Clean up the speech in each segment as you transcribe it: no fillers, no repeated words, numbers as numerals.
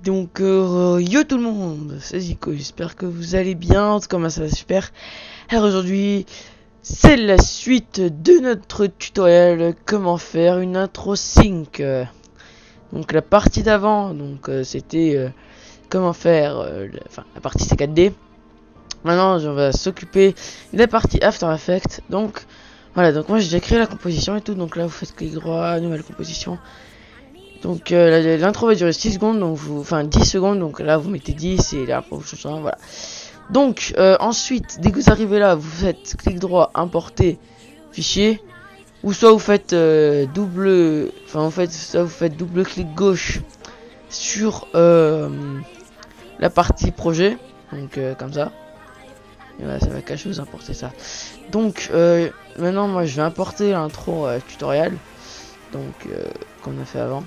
Donc yo tout le monde, c'est Zico, j'espère que vous allez bien, en tout cas moi ça va super. Alors aujourd'hui, c'est la suite de notre tutoriel comment faire une intro sync. Donc la partie d'avant, donc c'était comment faire la partie C4D. Maintenant on va s'occuper de la partie After Effects. Donc voilà, donc moi j'ai déjà créé la composition et tout, donc là vous faites clic droit, nouvelle composition. Donc l'intro va durer 6 secondes, donc 10 secondes, donc là vous mettez 10 et là pour voilà. Donc ensuite, dès que vous arrivez là, vous faites clic droit, importer fichier, ou soit vous faites double clic gauche sur la partie projet, donc comme ça. Et voilà, ça va cacher, vous importez ça. Donc maintenant moi je vais importer l'intro tutoriel, donc qu'on a fait avant.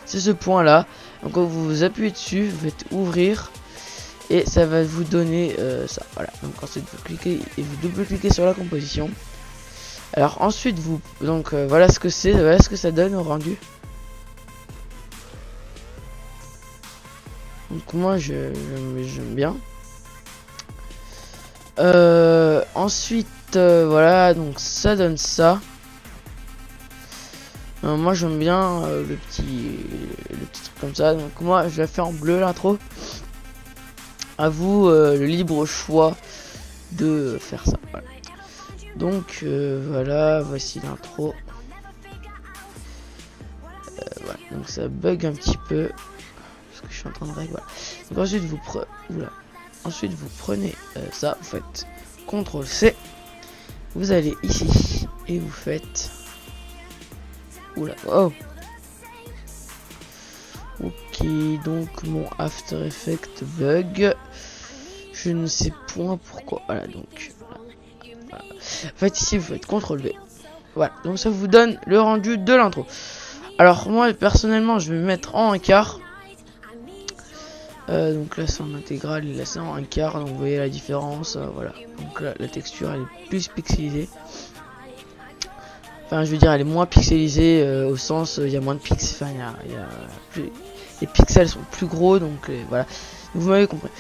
C'est ce point là, donc quand vous appuyez dessus, vous faites ouvrir et ça va vous donner ça, voilà. Donc ensuite vous cliquez et vous double cliquez sur la composition. Alors ensuite vous, donc voilà ce que c'est, voilà ce que ça donne au rendu. Donc moi j'aime bien. Ensuite voilà, donc ça donne ça. Moi j'aime bien le petit truc comme ça, donc moi je la fais en bleu l'intro. À vous le libre choix de faire ça, voilà. Donc voilà, voici l'intro. Voilà, donc ça bug un petit peu parce que je suis en train de régler, voilà. Donc ensuite vous prenez ça, vous faites CTRL C, vous allez ici et vous faites oh. Ok, donc mon After Effects bug. Je ne sais point pourquoi. Voilà, donc voilà. En fait ici vous faites CTRL V. Voilà, donc ça vous donne le rendu de l'intro. Alors moi personnellement je vais me mettre en 1/4. Donc là c'est en intégrale et là c'est en 1/4. Donc vous voyez la différence. Voilà, donc là la texture elle est plus pixelisée. Enfin, je veux dire, elle est moins pixelisée au sens, il y a moins de pixels. Enfin, les pixels sont plus gros, donc voilà. Vous m'avez compris.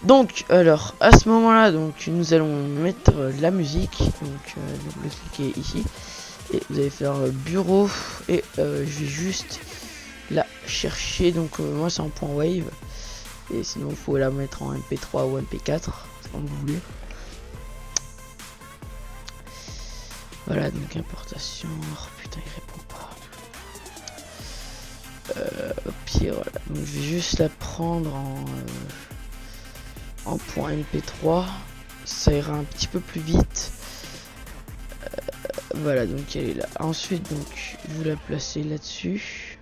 Donc, alors, à ce moment-là, donc nous allons mettre la musique. Donc, vous cliquez ici et vous allez faire bureau et je vais juste la chercher. Donc, moi, c'est en point wave et sinon, il faut la mettre en MP3 ou MP4, c'est comme vous voulez. Voilà, donc importation. Oh putain, il répond pas. Au pire, voilà. Donc je vais juste la prendre en point MP3. Ça ira un petit peu plus vite. Voilà, donc elle est là. Ensuite, donc vous la placez là-dessus.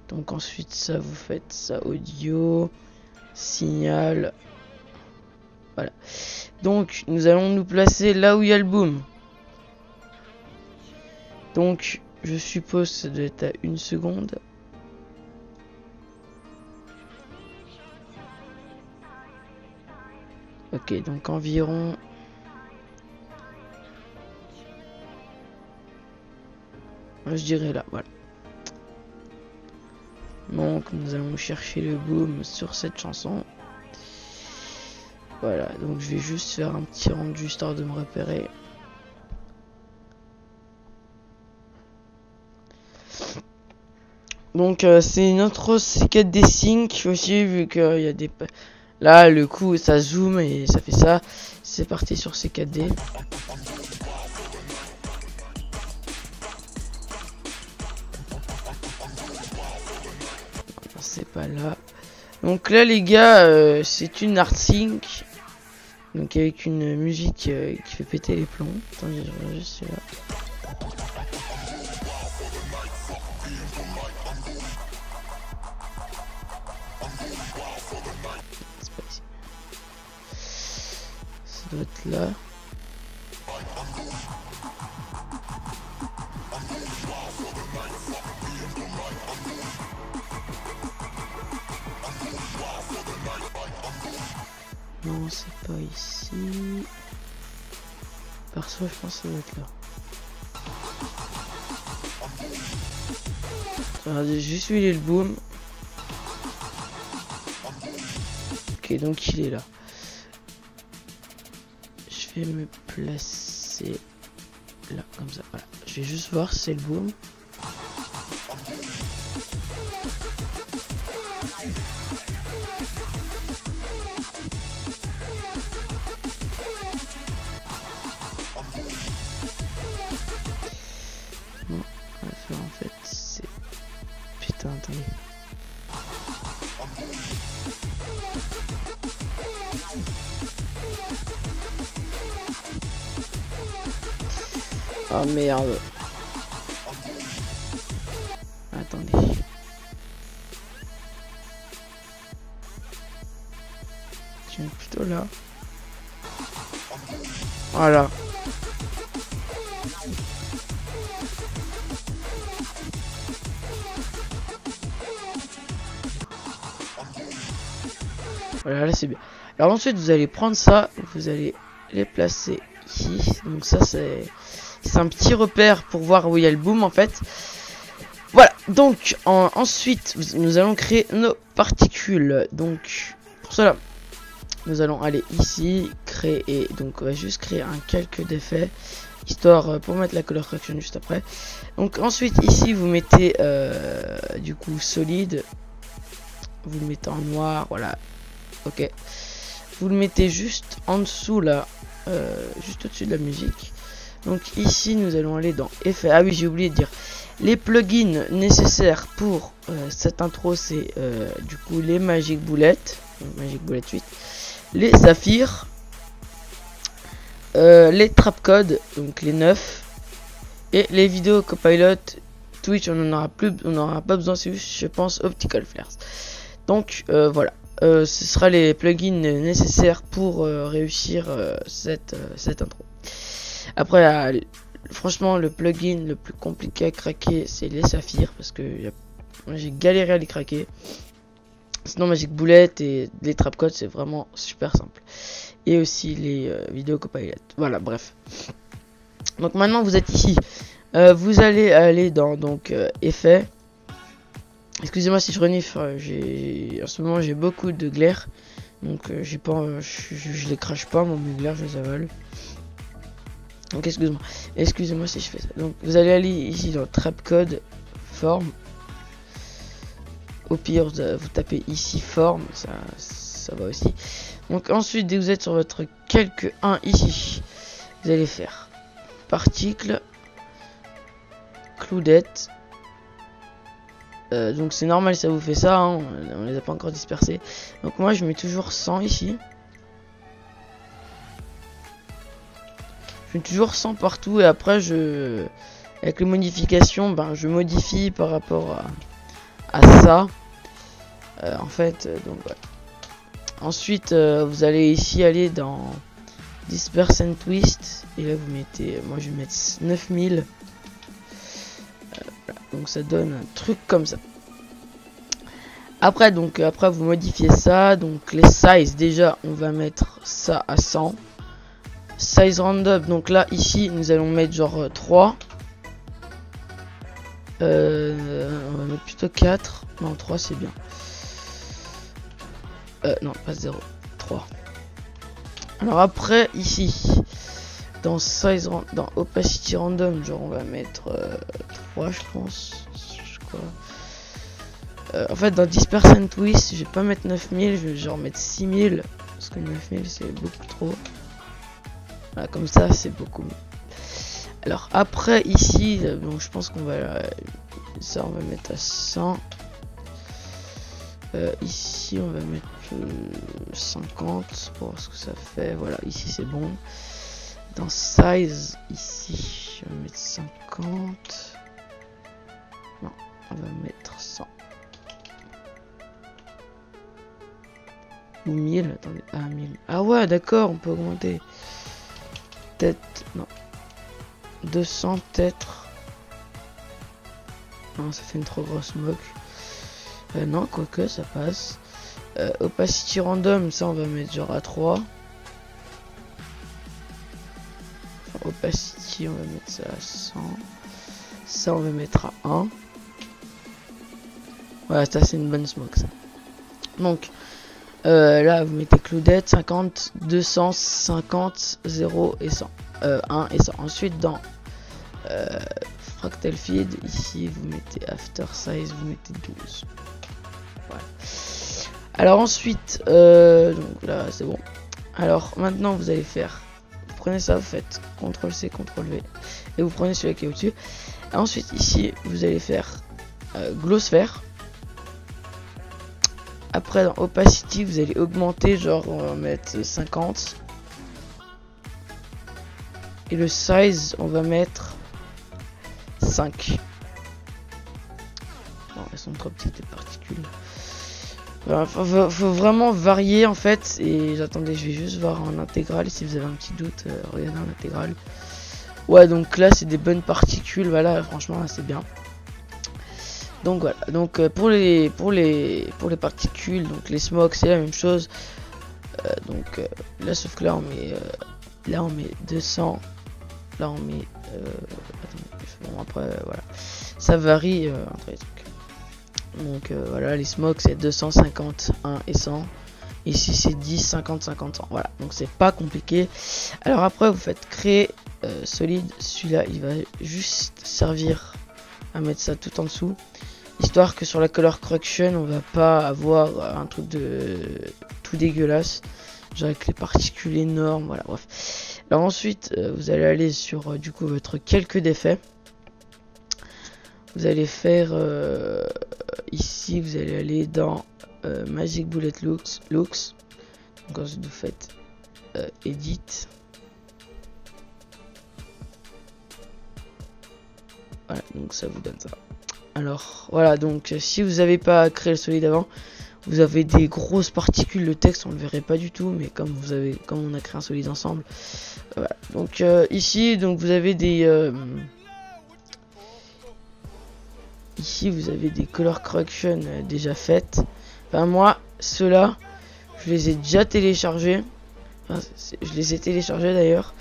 Donc ensuite, ça vous faites ça audio, signal. Voilà. Donc nous allons nous placer là où il y a le boom. Donc, je suppose que ça doit être à 1 seconde. Ok, donc environ... je dirais là, voilà. Donc, nous allons chercher le boom sur cette chanson. Voilà, donc je vais juste faire un petit rendu histoire de me repérer. Donc c'est une autre C4D sync aussi, vu qu'il y a des... Là le coup ça zoome et ça fait ça. C'est parti sur C4D. C'est pas là. Donc là les gars, c'est une art sync. Donc avec une musique qui fait péter les plombs. Attendez, je regarde juste celui-là. Ça doit être là. Non, c'est pas ici. Perso, je pense que ça doit être là. Regardez, j'ai juste huilé le boom. Ok, donc il est là. Je vais me placer là, comme ça. Voilà. Je vais juste voir si c'est le boom. Non, on va faire en fait, c'est... Putain, attendez. Oh merde. Attendez. Je vais plutôt là. Voilà. Voilà, là c'est bien. Alors ensuite vous allez prendre ça, vous allez les placer ici. Donc ça c'est un petit repère pour voir où il y a le boom en fait. Voilà, donc ensuite nous allons créer nos particules. Donc pour cela, nous allons aller ici, créer, et donc on va juste créer un calque d'effet, histoire pour mettre la color correction juste après. Donc ensuite ici vous mettez du coup solide, vous le mettez en noir, voilà, ok. Vous le mettez juste en dessous là, juste au-dessus de la musique. Donc ici nous allons aller dans effet. Ah oui, j'ai oublié de dire les plugins nécessaires pour cette intro, c'est du coup les Magic Bullet, Magic Bullet 8, les saphirs, les trapcodes, donc les 9, et les vidéos copilot Twitch. On n'aura pas besoin, c'est juste je pense optical flares. Donc voilà, ce sera les plugins nécessaires pour réussir cette intro. Après franchement le plugin le plus compliqué à craquer c'est les saphirs, parce que j'ai galéré à les craquer. Sinon Magic Bullet et les trapcodes c'est vraiment super simple. Et aussi les vidéos copilot. Voilà, bref. Donc maintenant vous êtes ici. Vous allez aller dans effet. Excusez-moi si je renifle, en ce moment j'ai beaucoup de glaire. Donc j'ai pas, je les crache pas, mon glaire je les avale. Donc excusez-moi si je fais ça. Donc vous allez aller ici dans Trapcode, forme. Au pire vous tapez ici forme, ça va aussi. Donc ensuite dès que vous êtes sur votre calque 1 ici, vous allez faire particle, cloudette. Donc c'est normal, ça vous fait ça, hein, on les a pas encore dispersés. Donc moi je mets toujours 100 ici. Je mets toujours 100 partout, et après avec les modifications, ben je modifie par rapport à ça. En fait, donc voilà. Ensuite vous allez ici aller dans Disperse and Twist, et là vous mettez, moi je vais mettre 9000. Voilà, donc ça donne un truc comme ça. Après vous modifiez ça. Donc les size, déjà on va mettre ça à 100. Size random, donc là ici nous allons mettre genre 3. On va mettre plutôt 4. Non, 3 c'est bien. Non, pas 0, 3. Alors après ici dans size dans opacity random, genre on va mettre 3 je pense. En fait dans Disperse and Twist je vais pas mettre 9000, je vais genre mettre 6000, parce que 9000 c'est beaucoup trop. Voilà, comme ça c'est beaucoup mieux. Alors après ici, donc je pense qu'on va ça on va mettre à 100. Ici on va mettre 50 pour voir ce que ça fait. Voilà, ici c'est bon. Dans size ici on va mettre 50. Non, on va mettre 100 ou 1000. Attendez, ah 1000. Ah ouais, d'accord, on peut augmenter. Peut-être non, 200 peut-être. Non, ça fait une trop grosse moque. Non, quoique ça passe. Opacity random, ça on va mettre genre à 3. Enfin, opacity, on va mettre ça à 100. Ça on va mettre à 1. Voilà, ça c'est une bonne smoke ça. Donc Là vous mettez Claudette 50, 250, 0 et 100. 1 et 100. Ensuite dans Fractal Feed, ici vous mettez After Size, vous mettez 12. Voilà. Alors ensuite, donc là c'est bon. Alors maintenant vous allez faire, vous prenez ça, vous faites CTRL-C, CTRL-V et vous prenez celui qui est au-dessus. Ensuite ici vous allez faire Glow Sphere. Après dans Opacity vous allez augmenter, genre on va mettre 50. Et le size on va mettre 5. Non, elles sont trop petites les particules. Enfin, faut vraiment varier en fait. Et j'attendais, je vais juste voir en intégrale. Si vous avez un petit doute, regardez en intégrale. Ouais, donc là c'est des bonnes particules. Voilà, franchement là, c'est bien. Donc voilà, donc pour les particules, donc les smokes c'est la même chose. Donc là sauf que là on met 200, là on met bon, après voilà, ça varie entre les trucs. Donc voilà, les smokes c'est 250, 1 et 100. Ici c'est 10, 50, 50, 100. Voilà, donc c'est pas compliqué. Alors après vous faites créer solide, celui-là il va juste servir à mettre ça tout en dessous, histoire que sur la color correction on va pas avoir un truc de tout dégueulasse, genre avec les particules énormes. Voilà, bref. Alors ensuite vous allez aller sur du coup votre calque d'effets. Vous allez faire ici, vous allez aller dans Magic Bullet Looks. Donc ensuite vous faites Edit. Voilà, donc ça vous donne ça. Alors voilà, donc si vous n'avez pas créé le solide avant, vous avez des grosses particules, le texte on le verrait pas du tout, mais comme on a créé un solide ensemble, voilà. Donc ici donc vous avez des ici vous avez des color correction déjà faites. Enfin moi ceux-là je les ai déjà téléchargés, enfin, je les ai téléchargés d'ailleurs,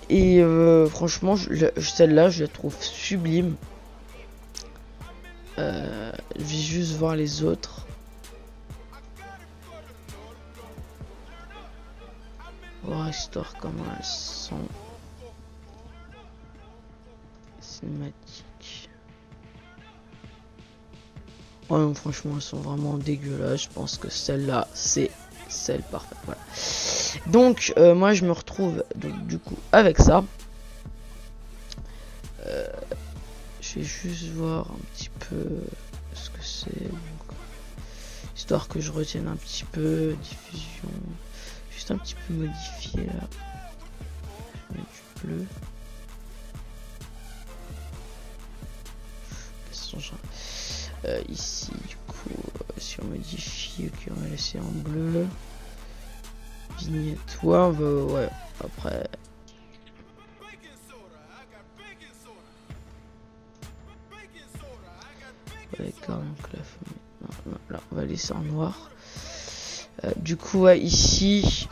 et franchement celle-là je la trouve sublime. Je vais juste voir les autres. Voir histoire comment elles sont. Cinématique. Oh non, franchement elles sont vraiment dégueulasses. Je pense que celle-là c'est celle parfaite. Voilà. Donc moi je me retrouve donc, du coup avec ça. Je vais juste voir un petit peu ce que c'est, histoire que je retienne un petit peu. Diffusion, juste un petit peu modifié là. Je mets du bleu. Ici du coup si on modifie, ok, on va laisser en bleu. Vignette, ouais, on va, ouais, après. D'accord, donc là, là on va laisser en noir. Du coup ouais, ici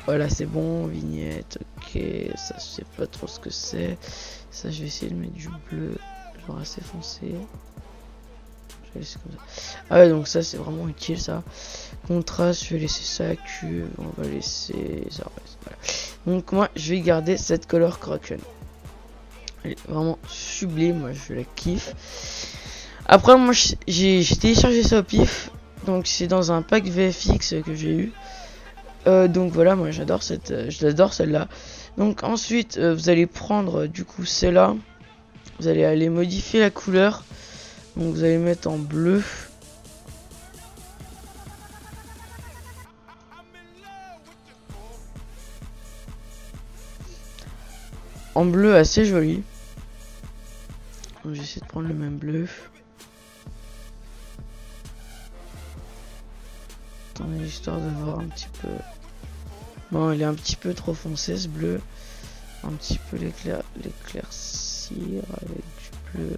voilà c'est bon, vignette, ok, ça je sais pas trop ce que c'est. Ça je vais essayer de mettre du bleu, genre assez foncé. Je vais laisser comme ça. Ah ouais, donc ça c'est vraiment utile ça. Contraste, je vais laisser ça à cube, on va laisser ça. Voilà. Donc moi je vais garder cette color correction. Elle est vraiment sublime, moi je la kiffe. Après moi j'ai téléchargé ça au pif, donc c'est dans un pack VFX que j'ai eu. Donc voilà, moi j'adore celle-là. Donc ensuite vous allez prendre du coup celle-là, vous allez aller modifier la couleur, donc vous allez mettre en bleu. En bleu assez joli. J'essaie de prendre le même bleu. Attendez, histoire de voir un petit peu. Bon, il est un petit peu trop foncé ce bleu. Un petit peu l'éclaircir avec du bleu.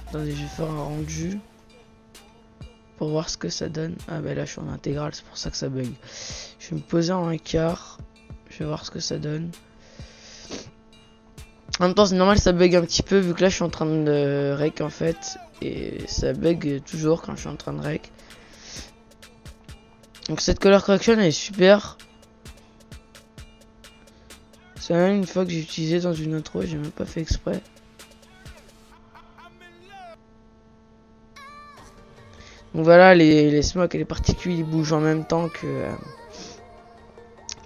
Attendez, je vais faire un rendu pour voir ce que ça donne. Ah bah là je suis en intégrale, c'est pour ça que ça bug. Je vais me poser en un quart, je vais voir ce que ça donne. En même temps c'est normal, ça bug un petit peu vu que là je suis en train de rec en fait. Et ça bug toujours quand je suis en train de rec. Donc cette color correction elle est super. C'est même une fois que j'ai utilisé dans une intro, j'ai même pas fait exprès. Donc voilà, les smokes et les particules ils bougent en même temps que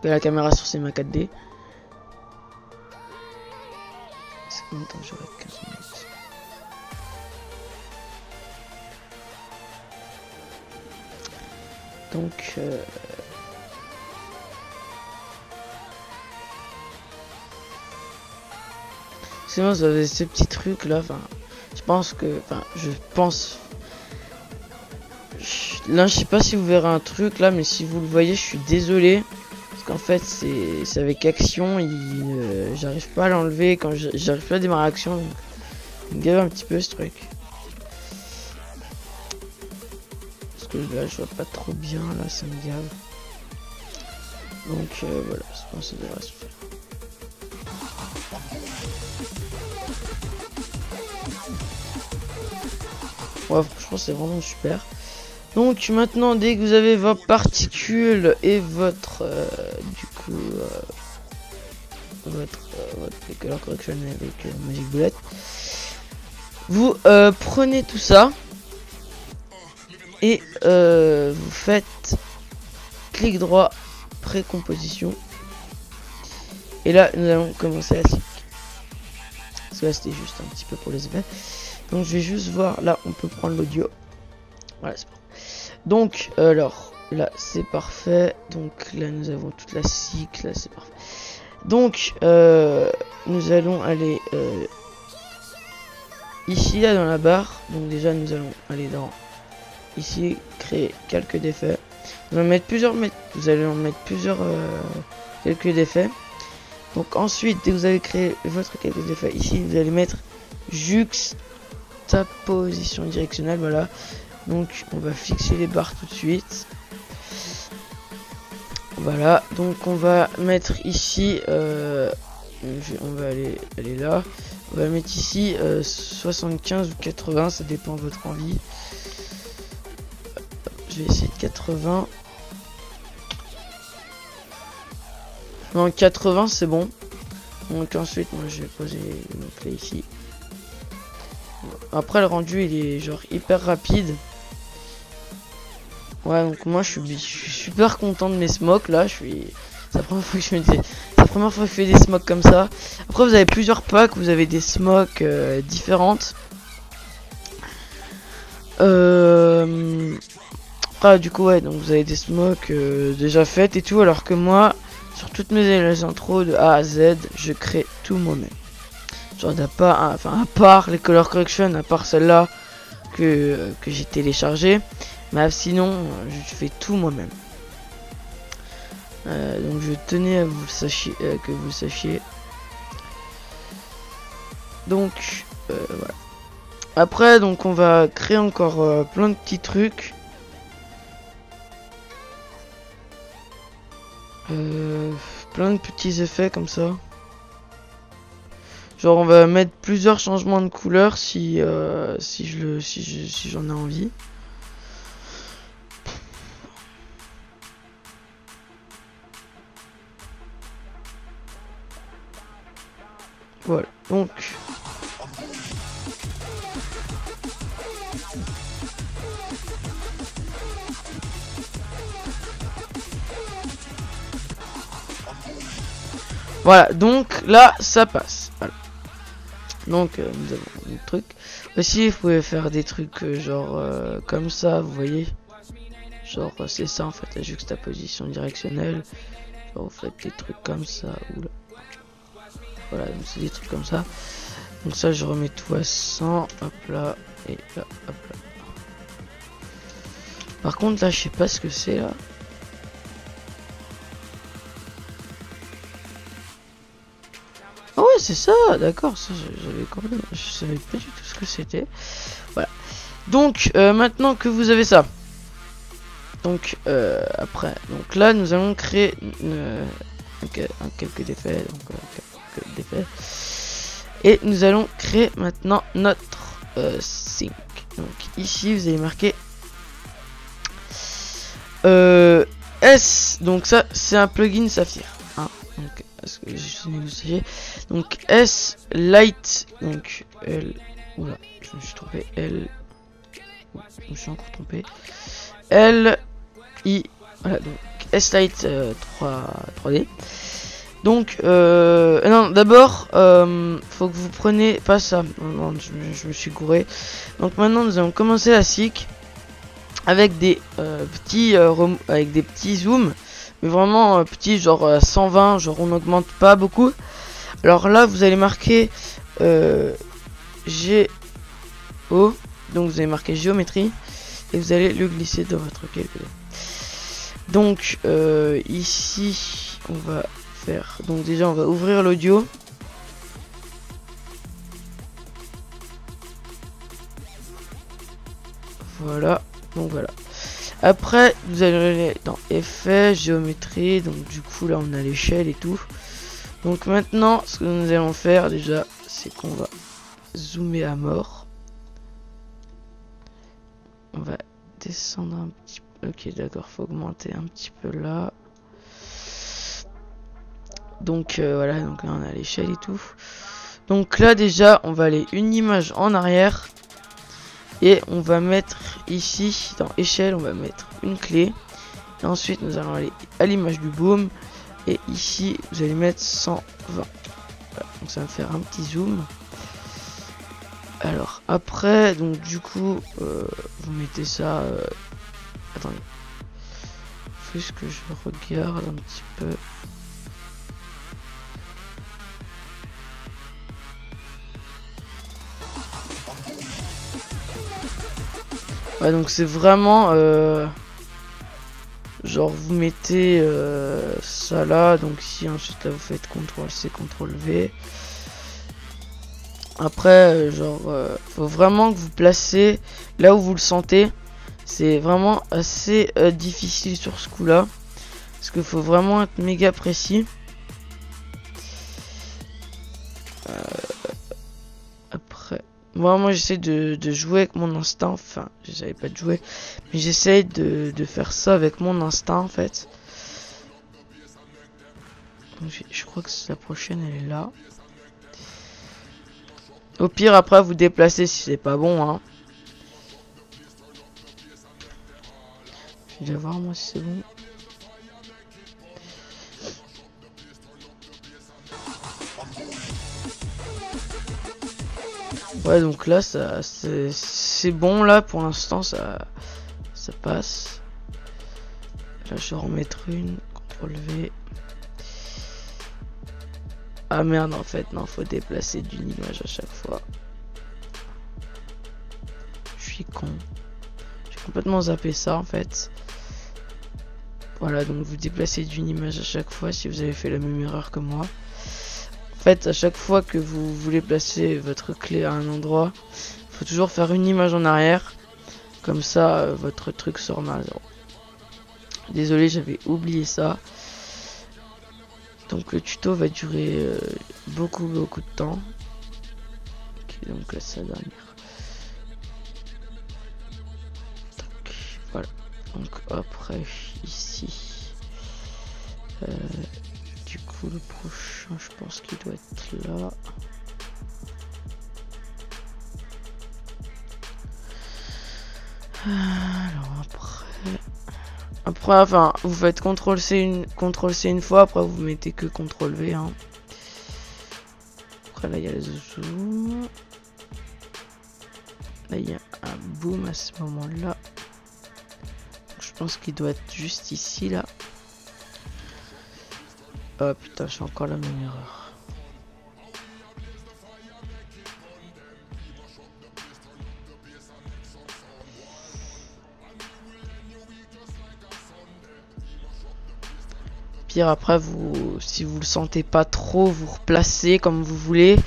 la caméra sur ces Mac 4D. C'est combien de temps j'aurai 15 minutes. Donc sinon vous avez ces petits trucs là, enfin je pense là je sais pas si vous verrez un truc là, mais si vous le voyez je suis désolé parce qu'en fait c'est avec action, j'arrive pas à l'enlever quand j'arrive pas à démarrer action, donc il me gave un petit peu ce truc parce que là je vois pas trop bien, là ça me gave, donc voilà, je pense que ça devrait se faire. Ouais, franchement c'est vraiment super. Donc maintenant dès que vous avez vos particules et votre votre color correction avec Magic Bullet, vous prenez tout ça et vous faites clic droit précomposition, et là nous allons commencer la cycle parce que là c'était juste un petit peu pour les effets. Donc je vais juste voir, là on peut prendre l'audio, voilà c'est bon. Donc alors là c'est parfait, donc là nous avons toute la cycle, là c'est parfait. Donc nous allons aller ici là dans la barre, donc déjà nous allons aller dans ici créer calque d'effets. Vous allez en mettre plusieurs calculs d'effets. Donc ensuite dès que vous avez créé votre calque d'effets, ici vous allez mettre juxtaposition directionnelle, voilà. Donc on va fixer les barres tout de suite. Voilà, donc on va mettre ici on va aller là. On va mettre ici 75 ou 80, ça dépend de votre envie. Je vais essayer de 80. Non, 80 c'est bon. Donc ensuite moi je vais poser une clé ici. Après le rendu il est genre hyper rapide. Ouais, donc moi je suis super content de mes smokes là, c'est la première fois que je fais des smokes comme ça. Après vous avez plusieurs packs, vous avez des smokes différentes. Après du coup ouais, donc vous avez des smokes déjà faites et tout, alors que moi sur toutes mes intros de A à Z, je crée tout moi-même. Genre à part les color correction, à part celle-là que j'ai téléchargé. Mais sinon, je fais tout moi-même. Donc je tenais à vous que vous le sachiez. Donc voilà. Après, donc on va créer encore plein de petits trucs. Plein de petits effets comme ça. Genre on va mettre plusieurs changements de couleur si j'en ai envie. Voilà, donc voilà, donc là ça passe. Voilà. Donc nous avons un truc. Aussi vous pouvez faire des trucs genre comme ça, vous voyez. Genre c'est ça en fait la juxtaposition directionnelle. Genre vous faites des trucs comme ça. Oula. Voilà, donc c'est des trucs comme ça. Donc ça je remets tout à 100, hop là, et là, hop là. Par contre là je sais pas ce que c'est là. Ah ouais c'est ça, d'accord, ça j'avais complètement, je savais pas du tout ce que c'était. Voilà. Donc maintenant que vous avez ça. Donc après, donc là nous allons créer un calque d'effets, donc d'effets. Et nous allons créer maintenant notre sync. Donc ici vous allez marquer S. Donc ça c'est un plugin Saphir. Hein. Donc est-ce que je négocié. Donc S Light. Donc L. Oula, je me suis trompé. L. Je me suis encore trompé. L I. Voilà, donc S Light 3D. Donc non, d'abord faut que vous preniez pas ça. Non, je me suis gouré. Donc maintenant nous allons commencer la SIC avec des petits zooms, mais vraiment petits, genre 120, genre on n'augmente pas beaucoup. Alors là vous allez marquer G O, donc vous allez marquer géométrie et vous allez le glisser dans votre calcul. Donc ici on va faire, donc déjà on va ouvrir l'audio. Voilà, donc voilà. Après vous allez aller dans effet, géométrie, donc du coup là on a l'échelle et tout. Donc maintenant ce que nous allons faire déjà, c'est qu'on va zoomer à mort. On va descendre un petit peu. Ok, d'accord, faut augmenter un petit peu là. Donc voilà, donc là on a l'échelle et tout. Donc là déjà on va aller une image en arrière. Et on va mettre ici dans échelle, on va mettre une clé. Et ensuite nous allons aller à l'image du boom. Et ici vous allez mettre 120. Voilà, donc ça va faire un petit zoom. Alors après, donc du coup vous mettez ça attendez, faut juste que je regarde un petit peu. Ouais, donc c'est vraiment genre vous mettez ça là, donc ici ensuite là vous faites CTRL C, CTRL V. Après genre faut vraiment que vous placez là où vous le sentez. C'est vraiment assez difficile sur ce coup là, parce qu'il faut vraiment être méga précis. Après moi j'essaie de jouer avec mon instinct, enfin j'essaie pas de jouer, mais j'essaie de faire ça avec mon instinct en fait. Donc, je crois que la prochaine elle est là. Au pire après vous déplacez si c'est pas bon hein. Je vais voir moi si c'est bon. Ouais, donc là ça c'est bon là pour l'instant, ça passe. Là je vais en remettre une, CTRL V. Ah merde, en fait non, faut déplacer d'une image à chaque fois. Je suis con. J'ai complètement zappé ça en fait. Voilà, donc vous déplacez d'une image à chaque fois si vous avez fait la même erreur que moi. En fait, à chaque fois que vous voulez placer votre clé à un endroit, il faut toujours faire une image en arrière. Comme ça, votre truc se remet à zéro. Désolé, j'avais oublié ça. Donc le tuto va durer beaucoup de temps. Okay, donc là, c'est la dernière. Donc, voilà. Donc après, ici. Du coup, le prochain, je pense qu'il doit être là. Alors après, enfin, vous faites CTRL C une fois, après vous mettez que CTRL V. Hein. Après là, il y a le zoom. Là, il y a un boom à ce moment-là. Je pense qu'il doit être juste ici, là. Oh putain, je fais encore la même erreur. Pire après, si vous le sentez pas trop, vous replacez comme vous voulez.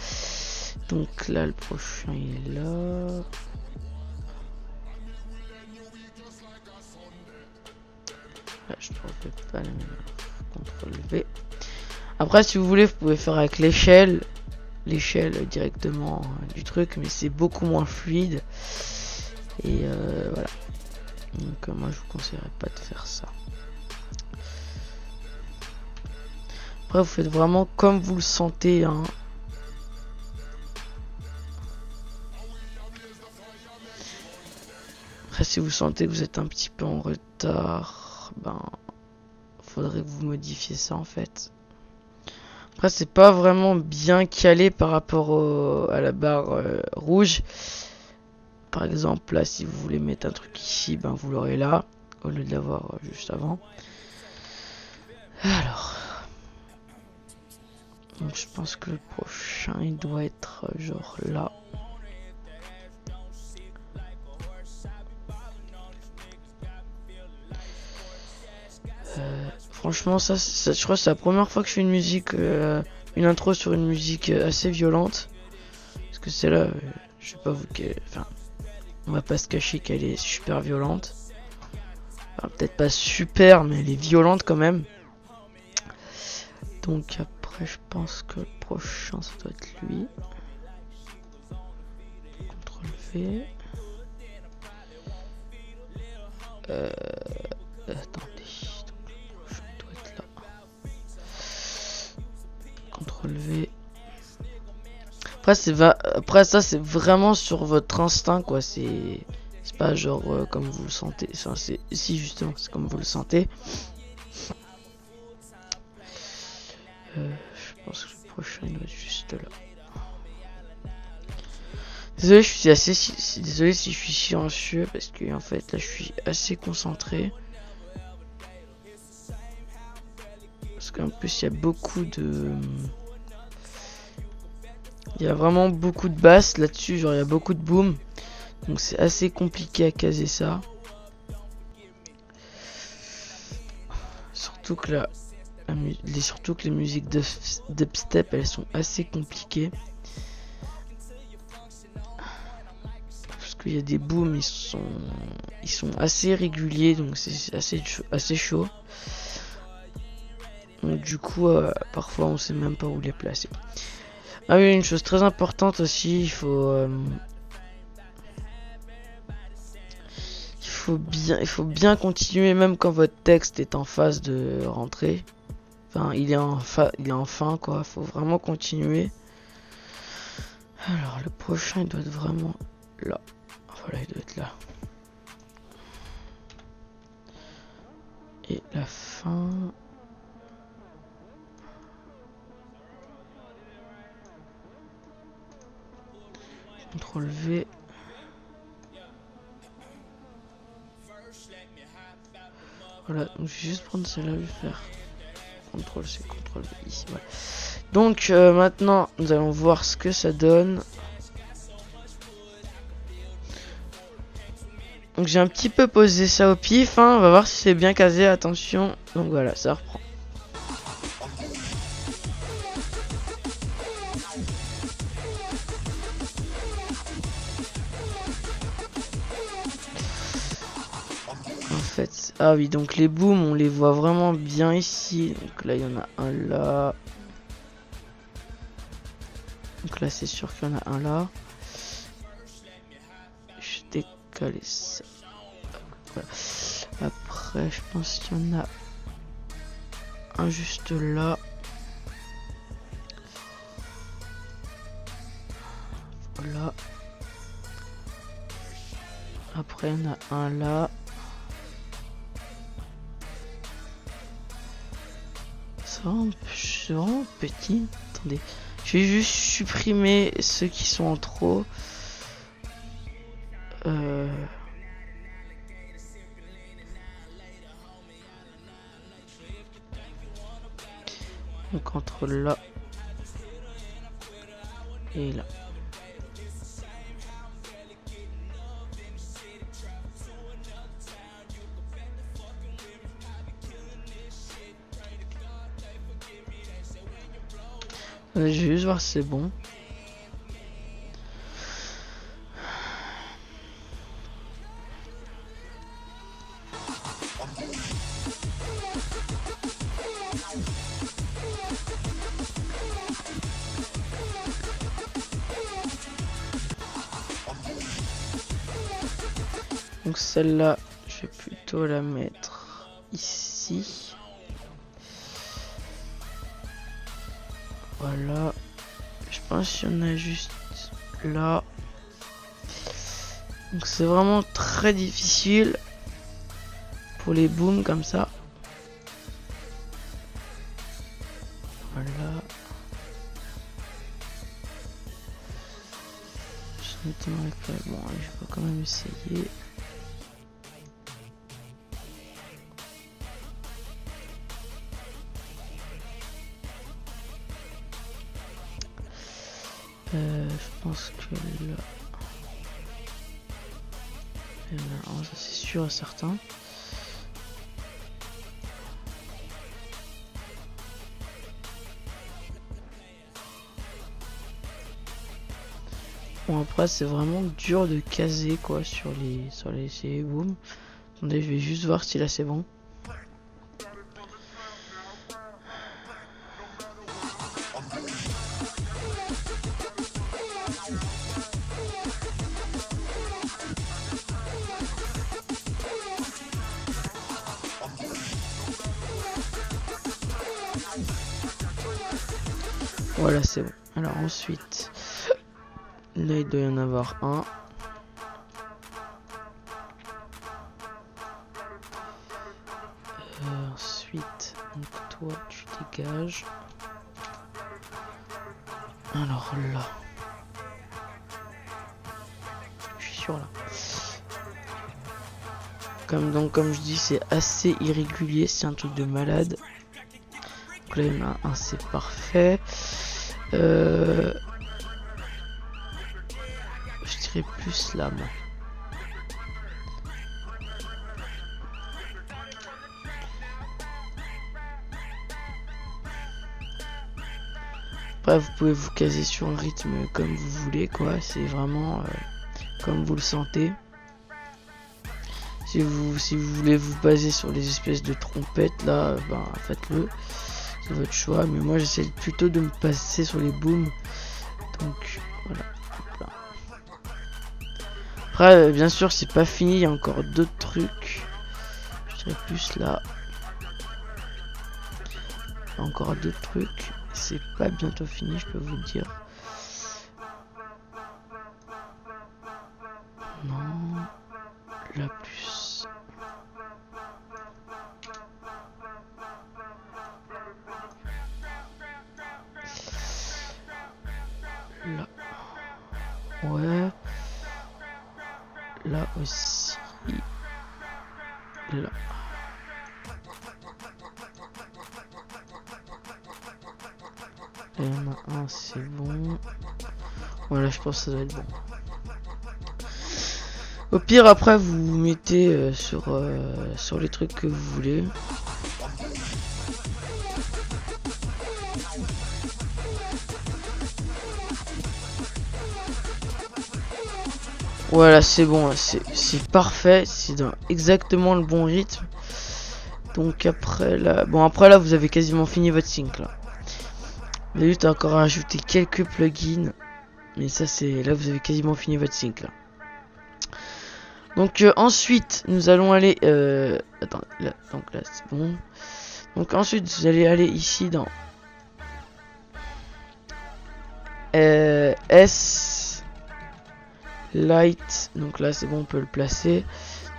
Donc là, le prochain il est là. Là, je ne refais pas la même erreur. CTRL V. Après, si vous voulez, vous pouvez faire avec l'échelle. l'échelle directement du truc, mais c'est beaucoup moins fluide. Et voilà. Donc moi je vous conseillerais pas de faire ça. Après vous faites vraiment comme vous le sentez, hein. Après si vous sentez que vous êtes un petit peu en retard, ben faudrait que vous modifiez ça en fait. Après c'est pas vraiment bien calé par rapport à la barre rouge. Par exemple là si vous voulez mettre un truc ici, ben vous l'aurez là au lieu de l'avoir juste avant. Alors donc je pense que le prochain il doit être genre là. Franchement ça je crois que c'est la première fois que je fais une musique, une intro sur une musique assez violente. Parce que celle-là, je sais pas vous, enfin, on va pas se cacher qu'elle est super violente. Enfin, peut-être pas super, mais elle est violente quand même. Donc après je pense que le prochain ça doit être lui. CTRL V. Attendez, donc le prochain doit être là. CTRL V. Après ça c'est vraiment sur votre instinct quoi, c'est pas genre comme vous le sentez, enfin c'est si justement c'est comme vous le sentez. Je pense que le prochain il doit être juste là. Désolé, désolé si je suis silencieux parce que en fait là je suis assez concentré. Parce qu'en plus il y a beaucoup de, il y a vraiment beaucoup de basses là-dessus, genre il y a beaucoup de boom. Donc c'est assez compliqué à caser ça. Surtout que surtout que les musiques de dubstep elles sont assez compliquées. Parce qu'il y a des booms, ils sont assez réguliers, donc c'est assez chaud. Donc du coup parfois on sait même pas où les placer. Ah oui, une chose très importante aussi, il faut bien continuer même quand votre texte est en phase de rentrée. Enfin, il est en fin quoi, faut vraiment continuer. Alors le prochain il doit être vraiment là. Voilà, il doit être là. Et la fin. CTRL V. Voilà, donc je vais juste prendre celle-là, je vais faire CTRL C, CTRL V ici. Voilà. Donc maintenant, nous allons voir ce que ça donne. Donc j'ai un petit peu posé ça au pif, hein. On va voir si c'est bien casé, attention. Donc voilà, ça reprend. En fait, ah oui, donc les booms, on les voit vraiment bien ici. Donc là, il y en a un là. Donc là, c'est sûr qu'il y en a un là. Je décale ça. Voilà. Après, je pense qu'il y en a un juste là. Voilà. Après, il y en a un là. C'est vraiment petit. Attendez. Je vais juste supprimer ceux qui sont en trop. Donc entre là et là. Je vais juste voir si c'est bon. Donc celle-là, je vais plutôt la mettre ici. Voilà. Je pense qu'il y en a juste là. Donc c'est vraiment très difficile pour les booms comme ça. Voilà. Je m'étonnerais que... Bon, je vais quand même essayer. Je pense que là... Il y en a un, ça c'est sûr et certain. Bon, après c'est vraiment dur de caser quoi sur les booms. Attendez, je vais juste voir si là c'est bon. Voilà, c'est bon. Alors ensuite, là il doit y en avoir un. Ensuite, donc toi tu dégages. Alors là, je suis sûr là. Comme je dis, c'est assez irrégulier, c'est un truc de malade. Donc là il y en a un, c'est parfait. Je dirais plus là, moi. Après, vous pouvez vous caser sur un rythme comme vous voulez, quoi. C'est vraiment comme vous le sentez. Si vous voulez vous baser sur les espèces de trompettes, là, ben faites-le. C'est votre choix. Mais moi, j'essaie plutôt de me passer sur les booms. Donc, voilà. Après, bien sûr, c'est pas fini. Il y a encore d'autres trucs. Je dirais plus là. Il y a encore d'autres trucs. C'est pas bientôt fini, je peux vous le dire. Non. Là plus. Là. Ouais. Là aussi. Là. Il y en a un, c'est bon. Voilà, je pense que ça doit être bon. Au pire, après, vous vous mettez sur les trucs que vous voulez. Voilà, c'est bon, c'est parfait, c'est dans exactement le bon rythme. Donc après là, bon après là, vous avez quasiment fini votre sync là. Vous avez juste encore à ajouter quelques plugins, mais ça c'est là vous avez quasiment fini votre sync là. Donc ensuite nous allons aller, attends, là, donc là c'est bon. Donc ensuite vous allez aller ici dans S Light, donc là c'est bon, on peut le placer.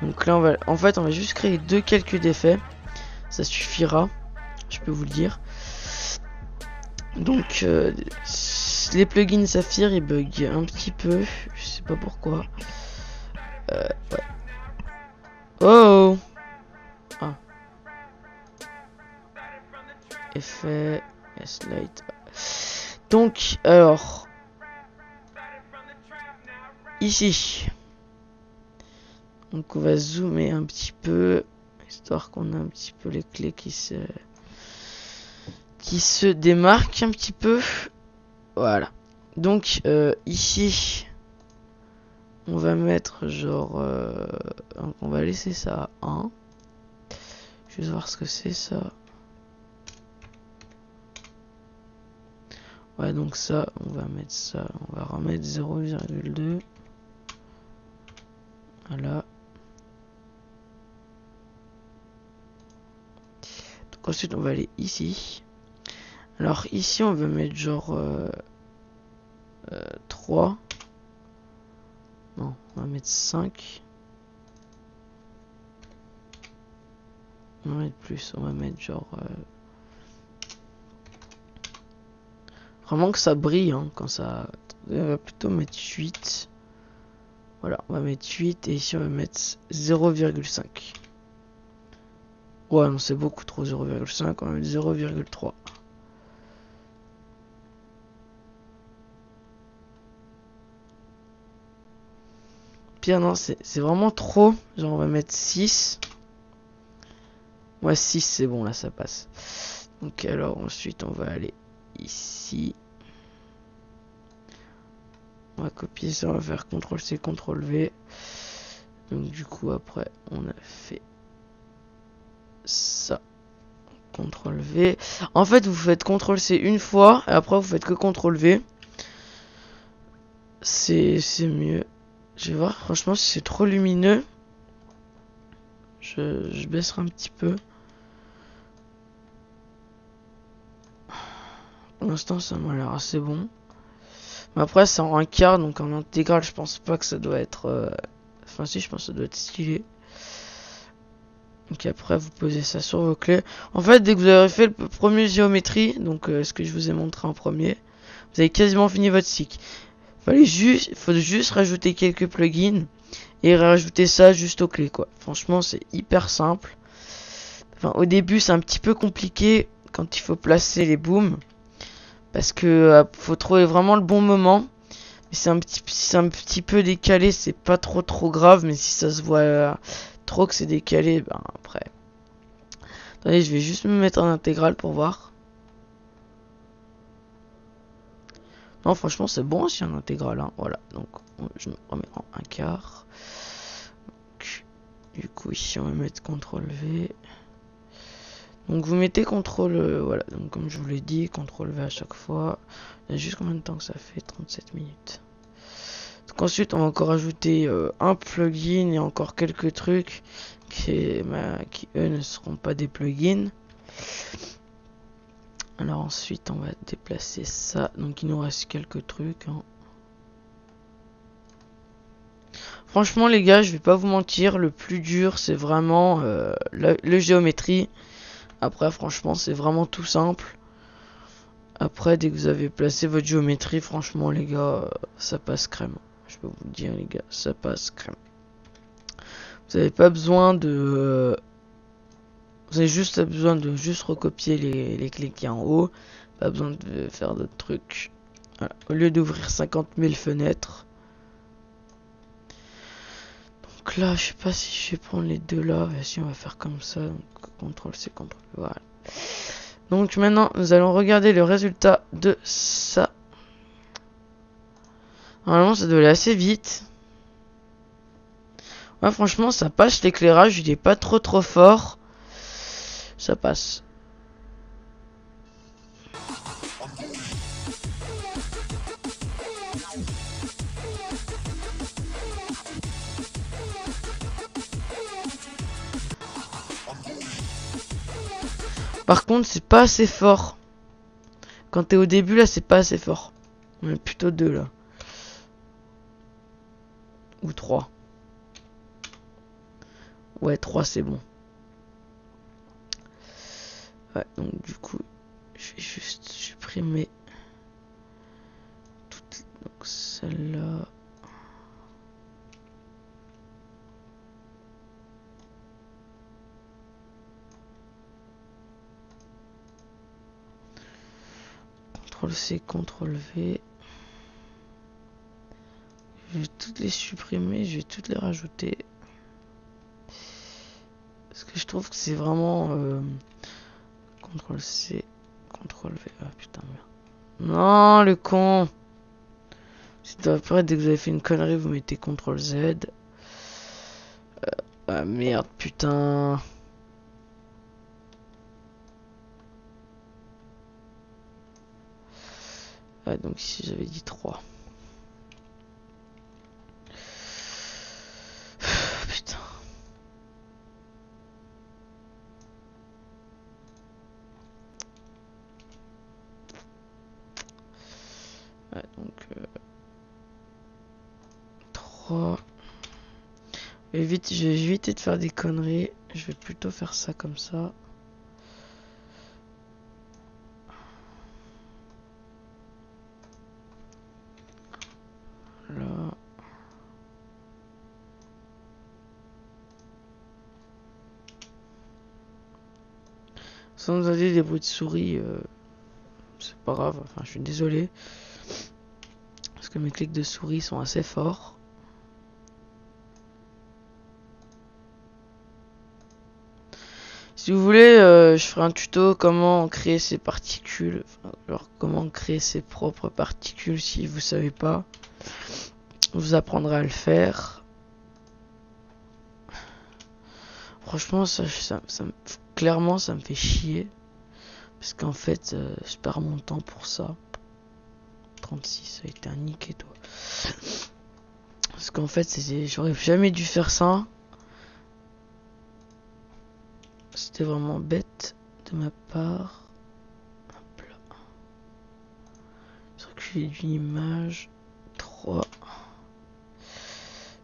Donc là on va juste créer deux calculs d'effets, ça suffira, je peux vous le dire. Donc les plugins Saphir ils bug un petit peu, je sais pas pourquoi. Ouais. Oh, ah. Effet S-Light. Donc alors ici, donc on va zoomer un petit peu, histoire qu'on a un petit peu les clés qui se démarquent un petit peu. Voilà. Donc ici, on va mettre genre, on va laisser ça à 1. Je vais voir ce que c'est ça. Ouais, donc ça, on va mettre ça, on va remettre 0,2. Voilà. ensuite on va aller ici. Alors ici on va mettre genre 3. Non, on va mettre 5. On va mettre plus, on va mettre genre vraiment que ça brille hein, quand ça. On va plutôt mettre 8. Voilà, on va mettre 8 et ici on va mettre 0,5. Ouais, non, c'est beaucoup trop 0,5, on va mettre 0,3. Pire, non, c'est vraiment trop. Genre, on va mettre 6. Ouais, 6, c'est bon, là, ça passe. Donc, alors, ensuite, on va aller ici. On va copier ça, on va faire CTRL-C, CTRL-V. Donc, du coup, après, on a fait ça. CTRL-V. En fait, vous faites CTRL-C une fois, et après, vous faites que CTRL-V. C'est mieux. Je vais voir, franchement, si c'est trop lumineux, je baisserai un petit peu. Pour l'instant, ça m'a l'air assez bon. Mais après, c'est en un quart, donc en intégrale, je pense pas que ça doit être... Enfin, si, je pense que ça doit être stylé. Donc après, vous posez ça sur vos clés. En fait, dès que vous avez fait le premier géométrie, donc ce que je vous ai montré en premier, vous avez quasiment fini votre cycle. Il faut juste rajouter quelques plugins et rajouter ça juste aux clés, quoi. Franchement, c'est hyper simple. Enfin, au début, c'est un petit peu compliqué quand il faut placer les booms. Parce que faut trouver vraiment le bon moment. Mais si c'est un petit peu décalé, c'est pas trop grave. Mais si ça se voit trop que c'est décalé, ben après. Attendez, je vais juste me mettre en intégrale pour voir. Non, franchement, c'est bon aussi en intégrale. Hein. Voilà, donc je me remets en un quart. Donc, du coup, ici, on va mettre CTRL-V. Donc vous mettez CTRL, voilà, donc comme je vous l'ai dit, CTRL-V à chaque fois. Il y a juste combien de temps que ça fait? 37 minutes. Donc ensuite on va encore ajouter un plugin et encore quelques trucs qui eux ne seront pas des plugins. Alors ensuite on va déplacer ça, donc il nous reste quelques trucs. Hein. Franchement les gars, je vais pas vous mentir, le plus dur c'est vraiment le géométrie. Après franchement c'est vraiment tout simple. Après dès que vous avez placé votre géométrie, franchement les gars, ça passe crème. Je peux vous le dire les gars, ça passe crème. Vous n'avez pas besoin de... Vous avez juste besoin de recopier les clés qui y a en haut. Pas besoin de faire d'autres trucs. Voilà. Au lieu d'ouvrir 50 000 fenêtres. Donc là, je sais pas si je vais prendre les deux là. Et si on va faire comme ça. Donc, CTRL-C, CTRL-V. Voilà. Donc maintenant, nous allons regarder le résultat de ça. Normalement, ça doit aller assez vite. Ouais, franchement, ça passe. L'éclairage, il est pas trop fort. Ça passe. Par contre, c'est pas assez fort. Quand t'es au début, là, c'est pas assez fort. On est plutôt 2, là. Ou 3. Ouais, 3, c'est bon. Ouais, donc du coup, je vais juste supprimer toutes. Donc celle-là. CTRL-C, CTRL-V. Je vais toutes les supprimer, je vais toutes les rajouter. Parce que je trouve que c'est vraiment... CTRL-C, CTRL-V. Ah putain, merde. Non, le con. C'est après, dès que vous avez fait une connerie, vous mettez CTRL-Z. Ah merde, putain. Ah, donc ici j'avais dit 3. Putain. Ouais, donc 3. Et vite, je vais éviter de faire des conneries. Je vais plutôt faire ça comme ça. Là. Sans vous avez des bruits de souris, c'est pas grave. Enfin, je suis désolé. Parce que mes clics de souris sont assez forts. Si vous voulez, je ferai un tuto comment créer ces particules. Enfin, genre comment créer ses propres particules si vous savez pas. Je vous apprendrai à le faire. Franchement, clairement, ça me fait chier. Parce qu'en fait, je perds mon temps pour ça. 36, ça a été un niqué, toi. Parce qu'en fait, j'aurais jamais dû faire ça. C'était vraiment bête de ma part. Hop là. Je recule d'une image. 3.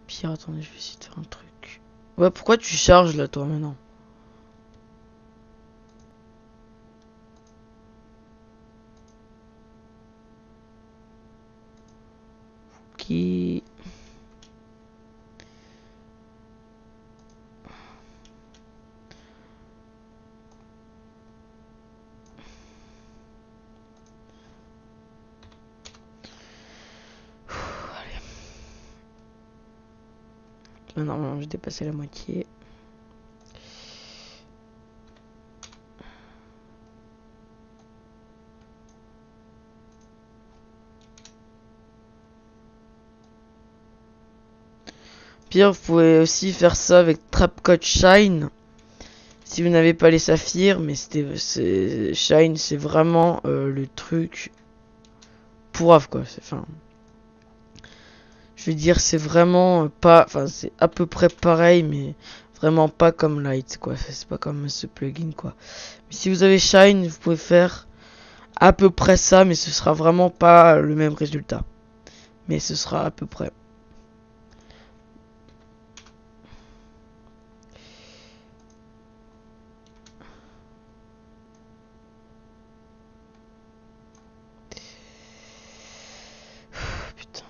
Pire, attendez, je vais essayer de faire un truc. Ouais, pourquoi tu charges là, toi, maintenant? Qui... Normalement, j'ai dépassé la moitié. Pire, vous pouvez aussi faire ça avec Trapcode Shine. Si vous n'avez pas les saphirs, mais Shine, c'est vraiment le truc pourrave, quoi. Enfin, je veux dire, c'est vraiment pas... Enfin, c'est à peu près pareil, mais vraiment pas comme Light, quoi. C'est pas comme ce plugin, quoi. Mais si vous avez Shine, vous pouvez faire à peu près ça, mais ce sera vraiment pas le même résultat. Mais ce sera à peu près. Putain.